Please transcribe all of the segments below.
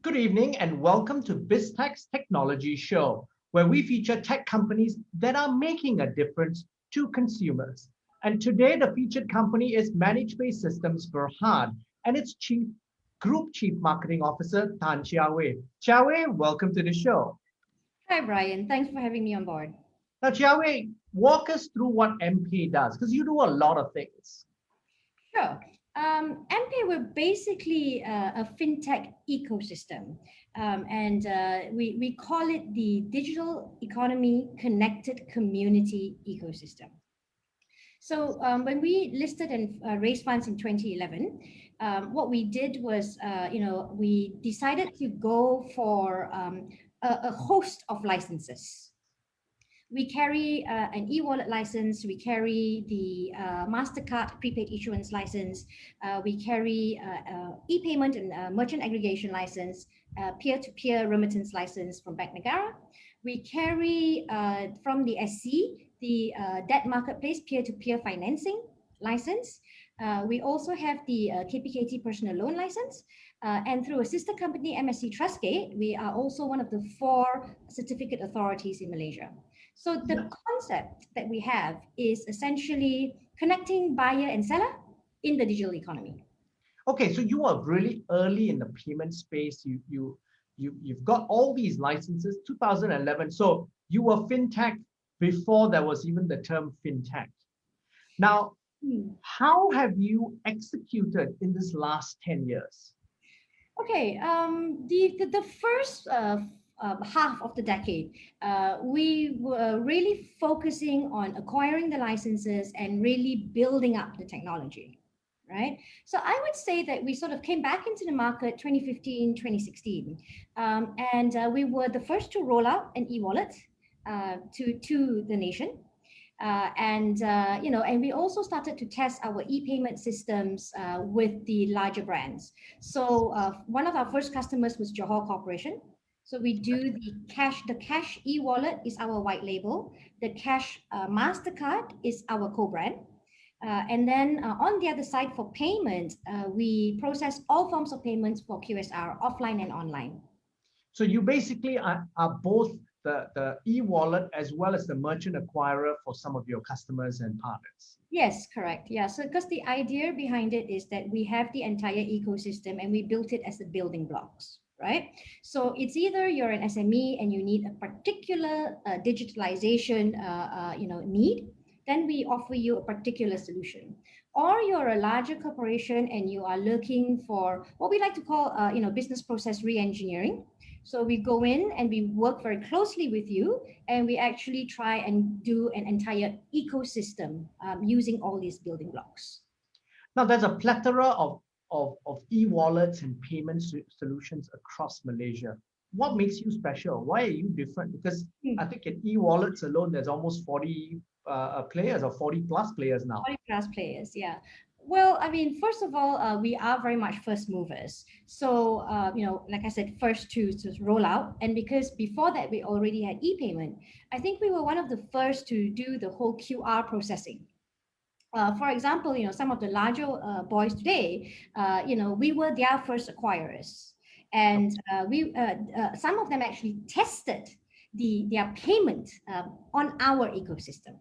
Good evening and welcome to BizTech's Technology Show, where we feature tech companies that are making a difference to consumers. And today, the featured company is ManagePay Systems Berhad and its Group Chief Marketing Officer, Chia Wei. Chia Wei, welcome to the show. Hi, Brian. Thanks for having me on board. Now, Chia Wei, walk us through what MPay does, because you do a lot of things. Sure. MPay, we're basically a fintech ecosystem, and we call it the Digital Economy Connected Community Ecosystem. So when we listed and raised funds in 2011, what we did was, we decided to go for a host of licenses. We carry an e-wallet license. We carry the MasterCard prepaid issuance license. We carry e-payment and merchant aggregation license, peer-to-peer remittance license from Bank Negara. We carry from the SC the debt marketplace peer-to-peer financing license. We also have the KPKT personal loan license. And through a sister company, MSC Trustgate, we are also one of the 4 certificate authorities in Malaysia. So the concept that we have is essentially connecting buyer and seller in the digital economy. Okay, so you are really early in the payment space. You've got all these licenses, 2011. So you were fintech before there was even the term fintech. Now, how have you executed in this last 10 years? Okay, the first half of the decade, we were really focusing on acquiring the licenses and really building up the technology, right? So I would say that we sort of came back into the market 2015, 2016, and we were the first to roll out an e-wallet to the nation. And we also started to test our e-payment systems with the larger brands. So one of our first customers was Johor Corporation. So we do the cash e-wallet is our white label. The cash MasterCard is our co-brand. And then on the other side for payment, we process all forms of payments for QSR, offline and online. So you basically are both the e-wallet as well as the merchant acquirer for some of your customers and partners. Yes, correct. Yeah. So because the idea behind it is that we have the entire ecosystem and we built it as the building blocks, right? So it's either you're an SME and you need a particular digitalization need, then we offer you a particular solution. Or you're a larger corporation and you are looking for what we like to call business process re-engineering. So we go in and we work very closely with you, and we actually try and do an entire ecosystem using all these building blocks. Now, there's a plethora of e-wallets and payment solutions across Malaysia. What makes you special? Why are you different? Because I think in e-wallets alone, there's almost 40 players or 40 plus players now. 40 plus players, yeah. Well, I mean, first of all, we are very much first movers. So, like I said, first to roll out. And because before that, we already had e-payment, I think we were one of the first to do the whole QR processing. For example, some of the larger boys today, we were their first acquirers. And some of them actually tested their payment on our ecosystem.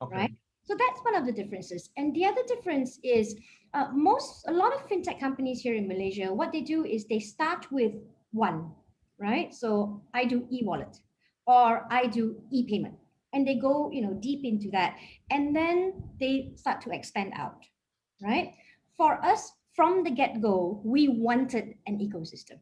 Okay. Right? So that's one of the differences. And the other difference is a lot of fintech companies here in Malaysia, what they do is they start with one, right? So I do e-wallet or I do e-payment, and they go, deep into that, and then they start to expand out, right? For us, from the get-go, we wanted an ecosystem.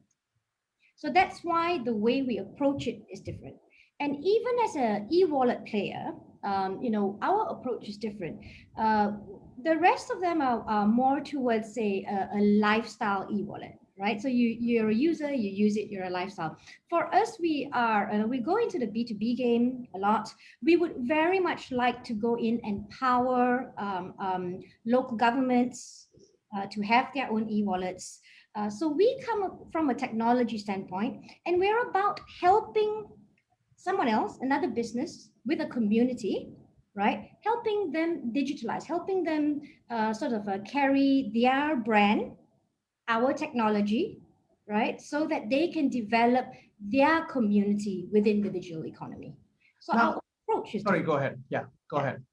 So that's why the way we approach it is different. And even as an e-wallet player, our approach is different. The rest of them are more towards, say, a lifestyle e-wallet, right? So you're a user, you use it, you're a lifestyle. For us, we go into the B2B game a lot. We would very much like to go in and power local governments to have their own e-wallets. So we come from a technology standpoint, and we're about helping someone else, another business with a community, right? Helping them digitalize, helping them carry their brand, our technology, right? So that they can develop their community within the digital economy. So Now, our approach is sorry, different. go ahead. Yeah, go Yeah. ahead.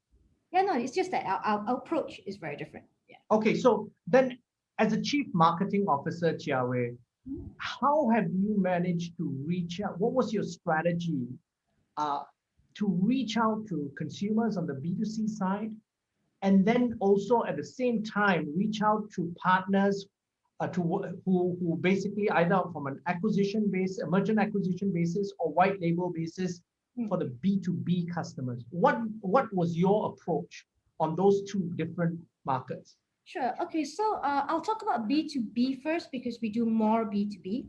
Yeah, no, it's just that our approach is very different. Yeah. Okay, so then as a chief marketing officer, Chia Wei, how have you managed to reach out? What was your strategy uh, to reach out to consumers on the B2C side, and then also at the same time reach out to partners who basically either from an acquisition base, a merchant acquisition basis, or white label basis for the B2B customers? What was your approach on those two different markets? Sure. Okay. So I'll talk about B2B first because we do more B2B.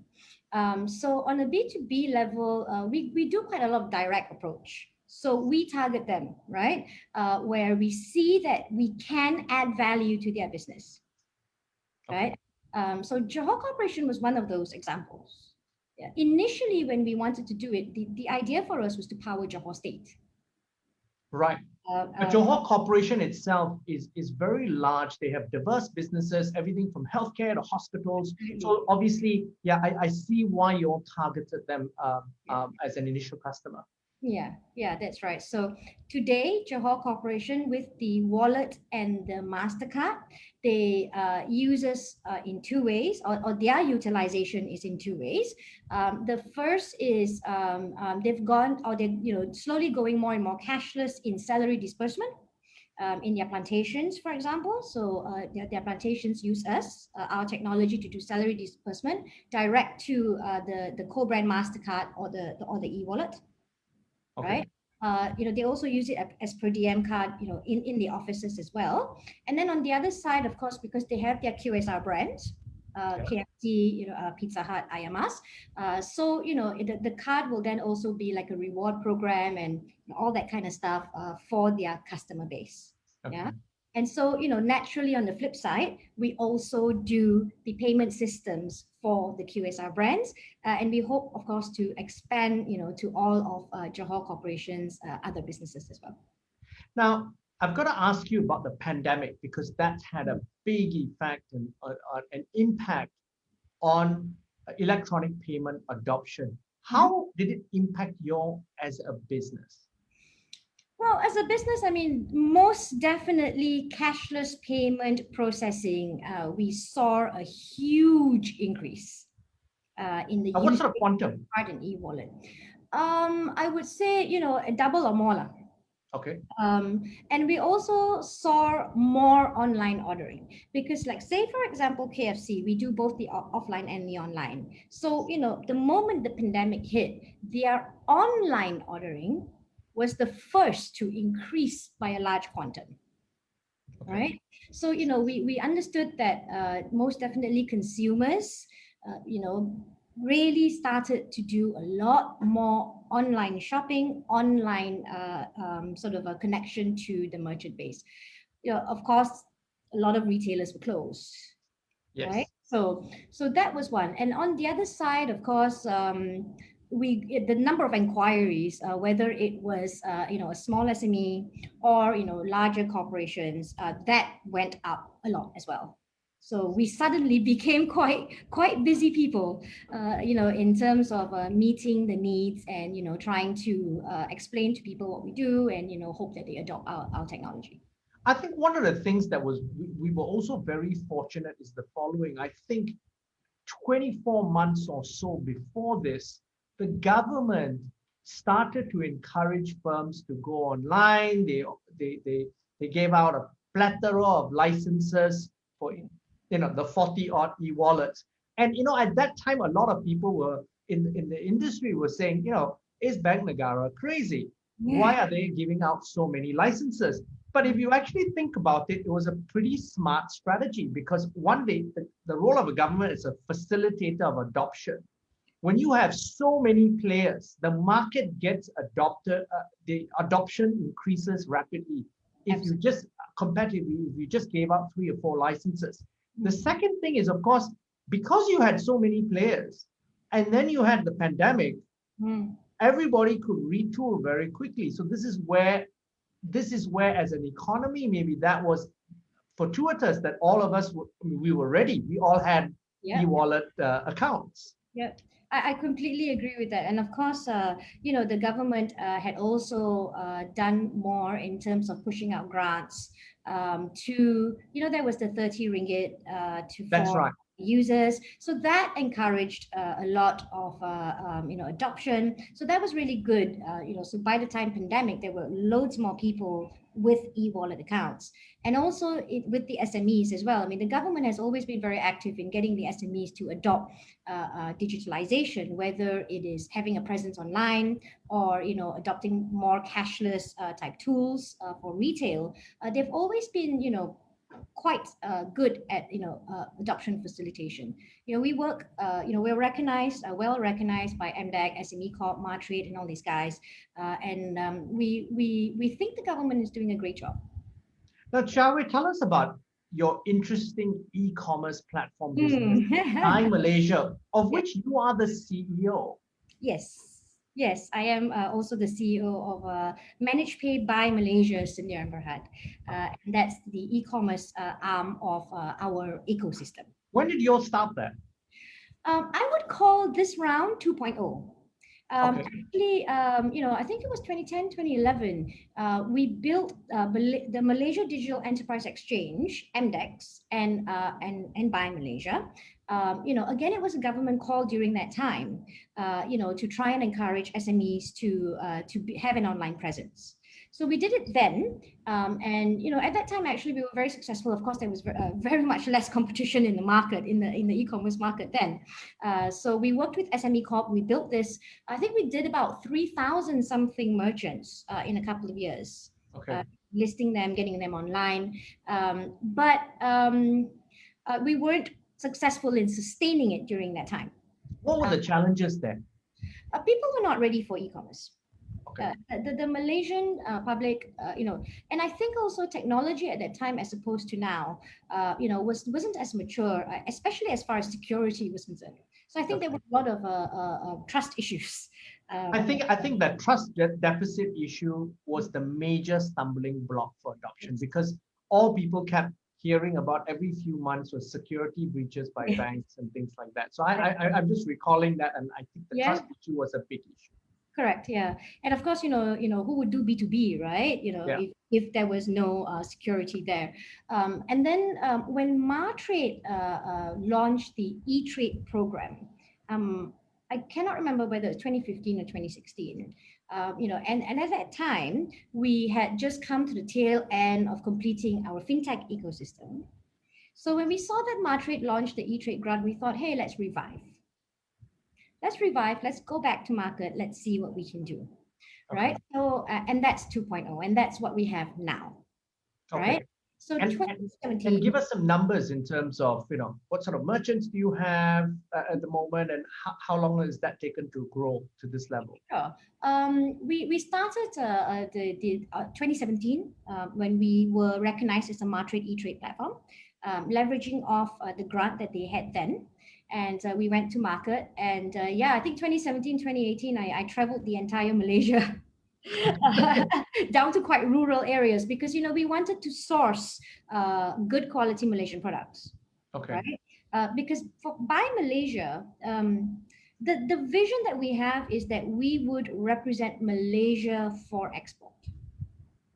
So on a B2B level, we do quite a lot of direct approach. So we target them, right? Where we see that we can add value to their business, Okay. right? So Johor Corporation was one of those examples. Yeah. Initially, when we wanted to do it, the idea for us was to power Johor State. Right. Uh, But um, Johor Corporation itself is very large. They have diverse businesses, everything from healthcare to hospitals. So obviously, yeah, I see why you all targeted them as an initial customer. Yeah, that's right. So today, Johor Corporation with the wallet and the Mastercard, they use us in two ways, or their utilization is in two ways. The first is they've gone, or they're slowly going more and more cashless in salary disbursement. In their plantations, for example. So their plantations use us, our technology, to do salary disbursement direct to the co-brand Mastercard or the e-wallet, Okay. right? They also use it as per DM card, in the offices as well. And then on the other side, of course, because they have their QSR brands, Yeah. KFC, Pizza Hut, Ayamas. So the card will then also be like a reward program and all that kind of stuff for their customer base. Okay. Yeah. And so, naturally on the flip side, we also do the payment systems for the QSR brands. And we hope, of course, to expand, to all of Johor Corporation's other businesses as well. Now, I've got to ask you about the pandemic because that's had a big effect and an impact on electronic payment adoption. How did it impact you as a business? Well, as a business, I mean, most definitely cashless payment processing, we saw a huge increase in the What use sort of of quantum? card and e-wallet. I would say, a double or more. Okay. And we also saw more online ordering because, like, say, for example, KFC, we do both the offline and the online. So, the moment the pandemic hit, their online ordering was the first to increase by a large quantum. Okay. Right? So, we understood that most definitely consumers, really started to do a lot more online shopping, online sort of a connection to the merchant base. Of course, a lot of retailers were closed, right? Yes. So that was one. And on the other side, of course, the number of inquiries, whether it was a small SME or larger corporations, that went up a lot as well. So we suddenly became quite busy people, in terms of meeting the needs and trying to explain to people what we do and hope that they adopt our technology. I think one of the things that we were also very fortunate is the following. I think 24 months or so before this, the government started to encourage firms to go online. They gave out a plethora of licenses for the 40 odd e-wallets. And at that time, a lot of people were in the industry were saying, is Bank Negara crazy? Why are they giving out so many licenses? But if you actually think about it, it was a pretty smart strategy because one day the role of a government is a facilitator of adoption. When you have so many players, the market gets adopted, the adoption increases rapidly. If you just comparatively, if you just gave out 3 or 4 licenses. The second thing is, of course, because you had so many players, and then you had the pandemic, everybody could retool very quickly. So this is where, as an economy, maybe that was fortuitous that all of us we were ready. We all had Yeah. e-wallet accounts. Yeah, I completely agree with that. And of course, the government had also done more in terms of pushing out grants there was the 30 ringgit That's for right. users. So that encouraged a lot of, adoption. So that was really good. So by the time pandemic, there were loads more people with e-wallet accounts. And also with the SMEs as well. I mean, the government has always been very active in getting the SMEs to adopt digitalization, whether it is having a presence online or adopting more cashless type tools for retail. They've always been quite good at adoption facilitation. We work. We're recognized, well recognized by MDEC, SME Corp, Martrade, and all these guys, and we think the government is doing a great job. Now, Chia Wei, tell us about your interesting e-commerce platform business, Mm. Buy Malaysia, of Yeah. which you are the CEO. Yes, I am also the CEO of ManagePay by Malaysia, Senior and Berhad. And that's the e-commerce arm of our ecosystem. When did you all start that? I would call this round 2.0. Okay. Actually, I think it was 2010, 2011. We built the Malaysia Digital Enterprise Exchange, MDEX, and Buy Malaysia. Again, it was a government call during that time, to try and encourage SMEs to have an online presence. So we did it then, and at that time actually we were very successful. Of course, there was very much less competition in the market, in the e-commerce market then. So we worked with SME Corp. We built this. I think we did about 3,000 something merchants in a couple of years. Okay. Listing them, getting them online, but we weren't successful in sustaining it during that time. What were the challenges then? People were not ready for e-commerce. Okay. The Malaysian public, and I think also technology at that time, as opposed to now, wasn't as mature, especially as far as security was concerned. So I think there were a lot of trust issues. I think that trust deficit issue was the major stumbling block for adoption, because all people kept hearing about every few months was security breaches by banks and things like that. So I'm just recalling that, and I think the trust issue was a big issue. Correct. Yeah, and of course, who would do B2B, right? If there was no security there, and then when Martrade launched the e-trade program, I cannot remember whether it's 2015 or 2016. And at that time we had just come to the tail end of completing our fintech ecosystem. So when we saw that Martrade launched the e-trade grant, we thought, hey, let's revive. Let's go back to market, let's see what we can do. Okay. Right? So and that's 2.0, and that's what we have now. Okay. Right? So and give us some numbers in terms of what sort of merchants do you have at the moment, and how long has that taken to grow to this level? Sure. We started the 2017 when we were recognized as a Martrade e-trade platform, leveraging off the grant that they had then. And we went to market, and I think 2017, 2018, I traveled the entire Malaysia down to quite rural areas, because we wanted to source good quality Malaysian products. Okay. Right? Because for Buy Malaysia, the vision that we have is that we would represent Malaysia for export.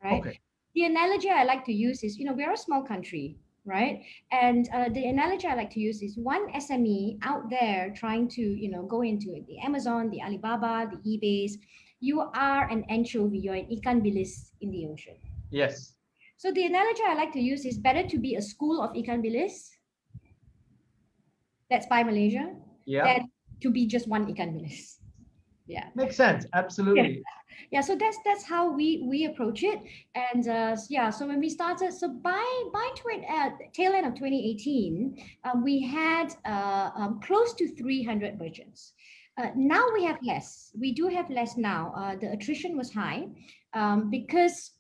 Right? Okay. The analogy I like to use is, we are a small country. Right? And the analogy I like to use is one SME out there trying to, go into the Amazon, the Alibaba, the eBays. You are an anchovy, you're an ikan bilis in the ocean. Yes. So the analogy I like to use is better to be a school of ikan bilis, that's Buy Malaysia, than to be just one ikan bilis. Yeah. Makes sense. Absolutely. Yeah, so that's how we approach it. And so when we started, so by tail end of 2018, we had close to 300 merchants. Now we have less. We do have less now. The attrition was high because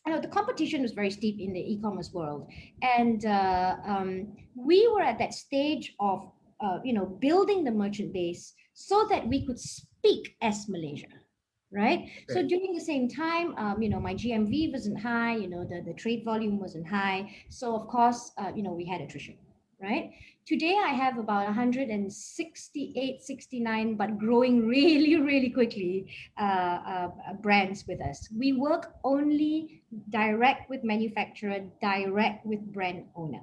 the competition was very steep in the e-commerce world, and we were at that stage of building the merchant base so that we could speak as Malaysia. Right. Okay. So during the same time, my GMV wasn't high, the trade volume wasn't high. So of course, we had attrition. right? Today, I have about 168, 69, but growing really, really quickly, brands with us. We work only direct with manufacturer, direct with brand owner.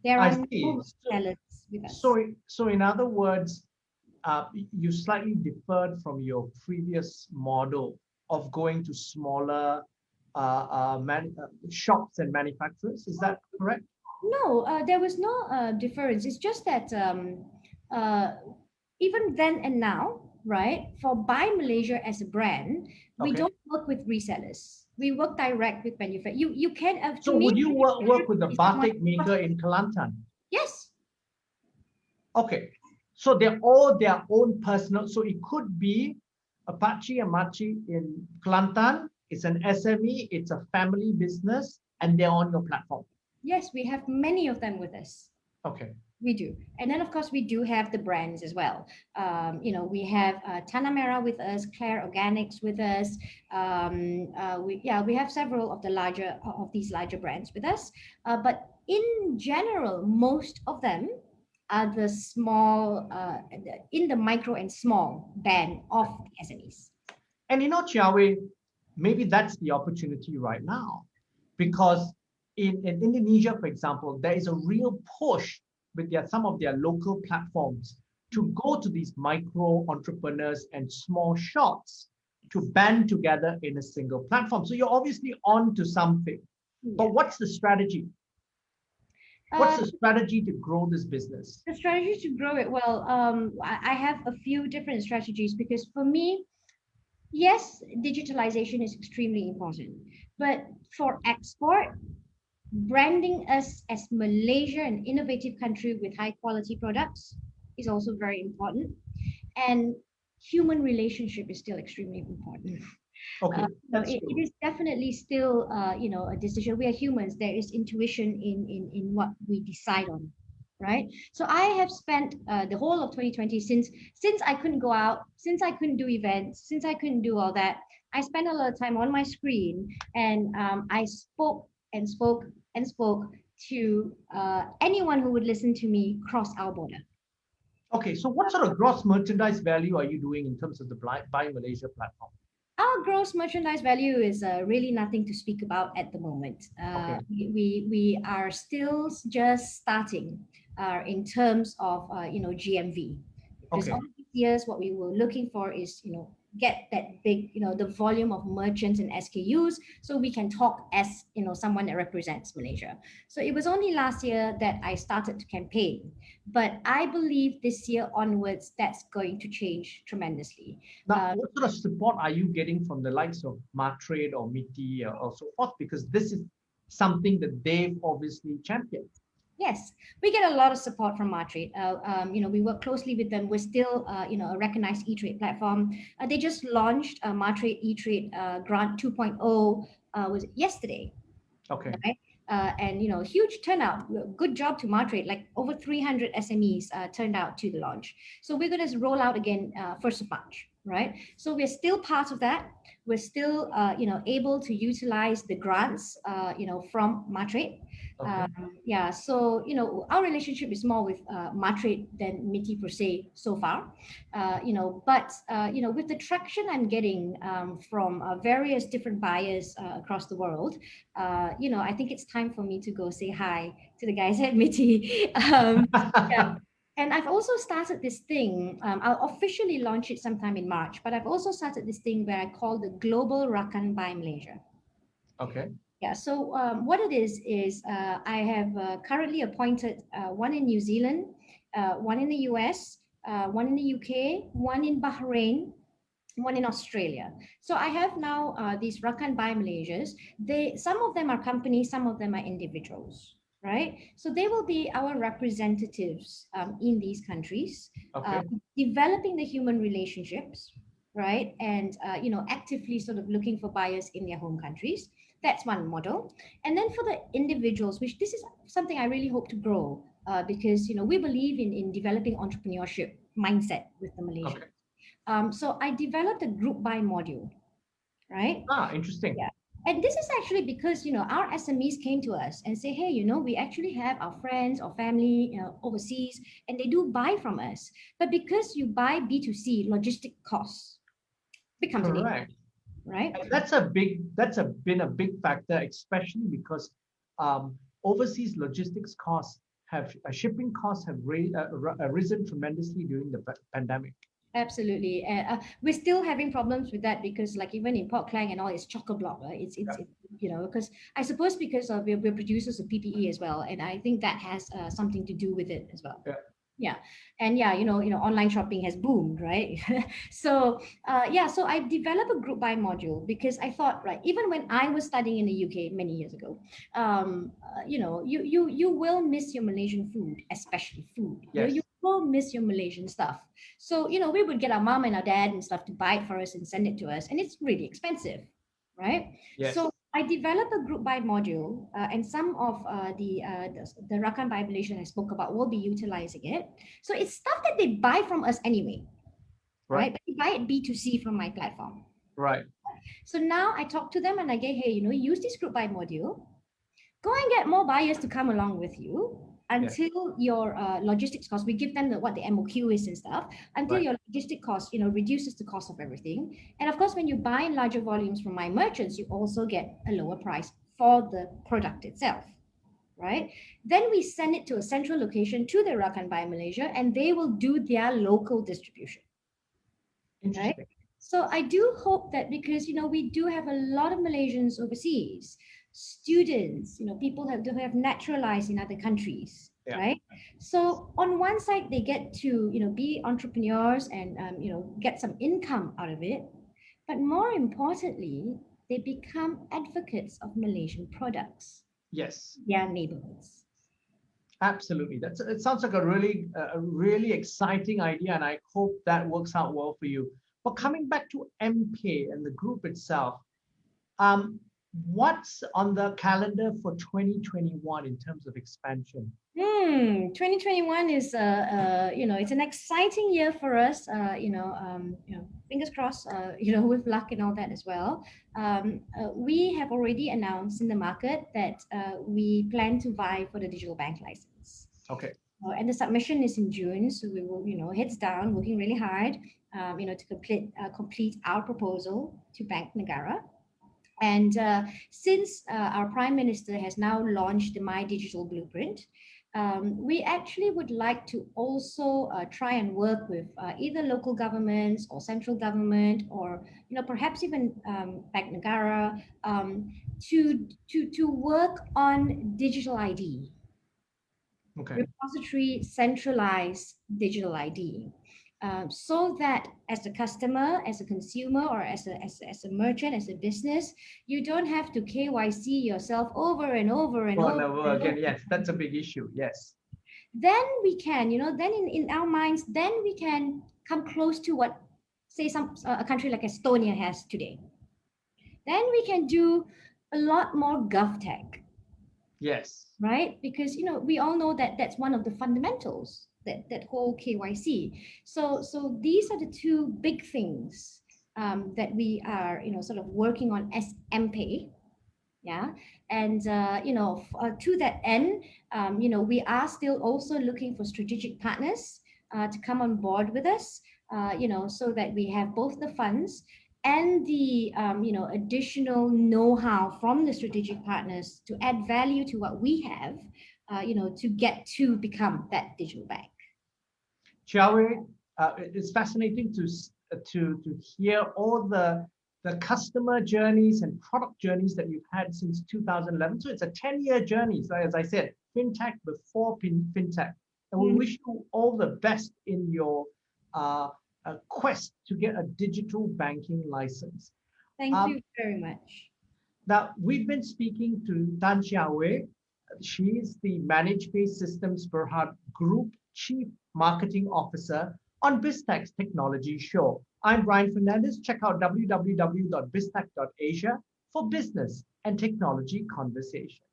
There I are see. no sellers with us. So in other words, you slightly differed from your previous model of going to smaller shops and manufacturers. Is that correct? No, there was no difference. It's just that uh, even then and now, right? For Buy Malaysia as a brand, we Okay. don't work with resellers. We work direct with manufacturers. You can to So me, would you work with the is someone. batik maker in Kelantan? Yes, Okay. So they're all their own personal. So it could be Apache and Machi in Kelantan. It's an SME. It's a family business, and they're on your platform. yes, we have many of them with us. Okay. We do. And then, of course, we do have the brands as well. We have Tanah Merah with us, Claire Organics with us. We have several of the larger of these larger brands with us. But in general, most of them are the small, in the micro and small band of the SMEs. And Chia Wei, maybe that's the opportunity right now, because in Indonesia, for example, there is a real push with some of their local platforms to go to these micro entrepreneurs and small shops to band together in a single platform. So you're obviously on to something. But Yeah. what's the strategy? What's the strategy to grow this business? The strategy to grow it, well, I have a few different strategies because for me, yes, digitalization is extremely important, but for export, branding us as Malaysia, an innovative country with high quality products, is also very important. And human relationship is still extremely important. Okay, that's It true. is definitely still, a decision. We are humans. There is intuition in what we decide on, right? So I have spent the whole of 2020 since I couldn't go out, since I couldn't do events, since I couldn't do all that. I spent a lot of time on my screen, and I spoke and spoke and spoke to anyone who would listen to me cross our border. Okay, so what sort of gross merchandise value are you doing in terms of the Buy Malaysia platform? Our gross merchandise value is really nothing to speak about at the moment. Okay, We are still just starting in terms of GMV, because okay. all these years what we were looking for is get that big the volume of merchants and SKUs, so we can talk as someone that represents Malaysia. So it was only last year that I started to campaign, but I believe this year onwards that's going to change tremendously. Now, Uh, what sort of support are you getting from the likes of Martrade or MITI or so forth? Because this is something that they've obviously championed. Yes, we get a lot of support from Martrade. We work closely with them. We're still, a recognized e-trade platform. They just launched Martrade e-trade grant 2.0 was yesterday, Okay, right? And huge turnout. Good job to Martrade. Like over 300 SMEs turned out to the launch. So we're going to roll out again 1st of March, right? So we're still part of that. We're still, able to utilize the grants, from Martrade. okay. Yeah, so our relationship is more with Martrade than MITI per se so far. But with the traction I'm getting from various different buyers across the world, I think it's time for me to go say hi to the guys at MITI. Yeah. And I've also started this thing. I'll officially launch it sometime in March, but I've also started this thing where I call the Global Rakan by Malaysia. Okay. Yeah, so what it is I have currently appointed one in New Zealand, one in the US, one in the UK, one in Bahrain, one in Australia. So I have now these Rakan by Malaysias. Some of them are companies, some of them are individuals, right? So they will be our representatives in these countries, Okay. developing the human relationships, right? And actively sort of looking for buyers in their home countries. That's one model. And then for the individuals, which this is something I really hope to grow because we believe in developing entrepreneurship mindset with the Malaysians. Okay. So I developed a group buy module, right? Ah, interesting. Yeah. And this is actually because, our SMEs came to us and say, hey, we actually have our friends or family, overseas, and they do buy from us. But because you buy B2C, logistic costs becomes an issue, Correct. right? And been a big factor, especially because overseas logistics costs have shipping costs have risen tremendously during the pandemic. Absolutely. We're still having problems with that because, like, even in Port Klang and all, it's chocker block, right? Because I suppose because we're producers of PPE as well, and I think that has something to do with it as well. Yeah. Yeah, and yeah, online shopping has boomed, right? So yeah, so I developed a group buy module because I thought, right, even when I was studying in the UK many years ago, you will miss your Malaysian food, especially food. Yes. You will miss your Malaysian stuff. So we would get our mom and our dad and stuff to buy it for us and send it to us, and it's really expensive, right? Yes. So I developed a group buy module, and some of the Rakan Buy Malaysian I spoke about will be utilizing it. So it's stuff that they buy from us anyway, Right. right? But they buy it B2C from my platform. Right. So now I talk to them and I get, hey, use this group buy module. Go and get more buyers to come along with you Yes. until your logistics cost. We give them what the MOQ is and stuff until Right. your logistic cost, reduces the cost of everything. And of course, when you buy in larger volumes from my merchants, you also get a lower price for the product itself, right? Then we send it to a central location to the Rakan by Malaysia, and they will do their local distribution, right? Interesting. So I do hope that because we do have a lot of Malaysians overseas, students, people who have naturalized in other countries, Yeah. right? So on one side they get to be entrepreneurs and get some income out of it, but more importantly, they become advocates of Malaysian products, Yes. their neighborhoods. Absolutely. It sounds like a really exciting idea, and I hope that works out well for you. But coming back to MK and the group itself, um, what's on the calendar for 2021 in terms of expansion? 2021 is it's an exciting year for us. Fingers crossed. With luck and all that as well. We have already announced in the market that we plan to vie for the digital bank license. Okay. And the submission is in June, so we will, heads down, working really hard, to complete our proposal to Bank Negara. And since our Prime Minister has now launched the My Digital Blueprint, we actually would like to also try and work with either local governments or central government, or perhaps even Bank Negara, to work on digital ID, Okay. repository centralized digital ID. So that as a customer, as a consumer, or as a merchant, as a business, you don't have to KYC yourself over and over and Over over and over and again. over. Yes, that's a big issue. Yes. Then we can, then in our minds, then we can come close to what, say, a country like Estonia has today. Then we can do a lot more GovTech, Yes. right? Because we all know that that's one of the fundamentals, that whole KYC. So these are the two big things that we are sort of working on as MPay. Yeah, and to that end, we are still also looking for strategic partners to come on board with us, so that we have both the funds and the additional know-how from the strategic partners to add value to what we have, to get to become that digital bank. Chia Wei, it's fascinating to hear all the customer journeys and product journeys that you've had since 2011. So it's a 10-year journey. So as I said, fintech before fintech, and we wish you all the best in your quest to get a digital banking license. Thank you very much. Now, we've been speaking to Chia Wei. She is the ManagePay Systems Berhad Group Chief Marketing Officer on BizTech's Technology Show. I'm Brian Fernandez. Check out www.biztech.asia for business and technology conversation.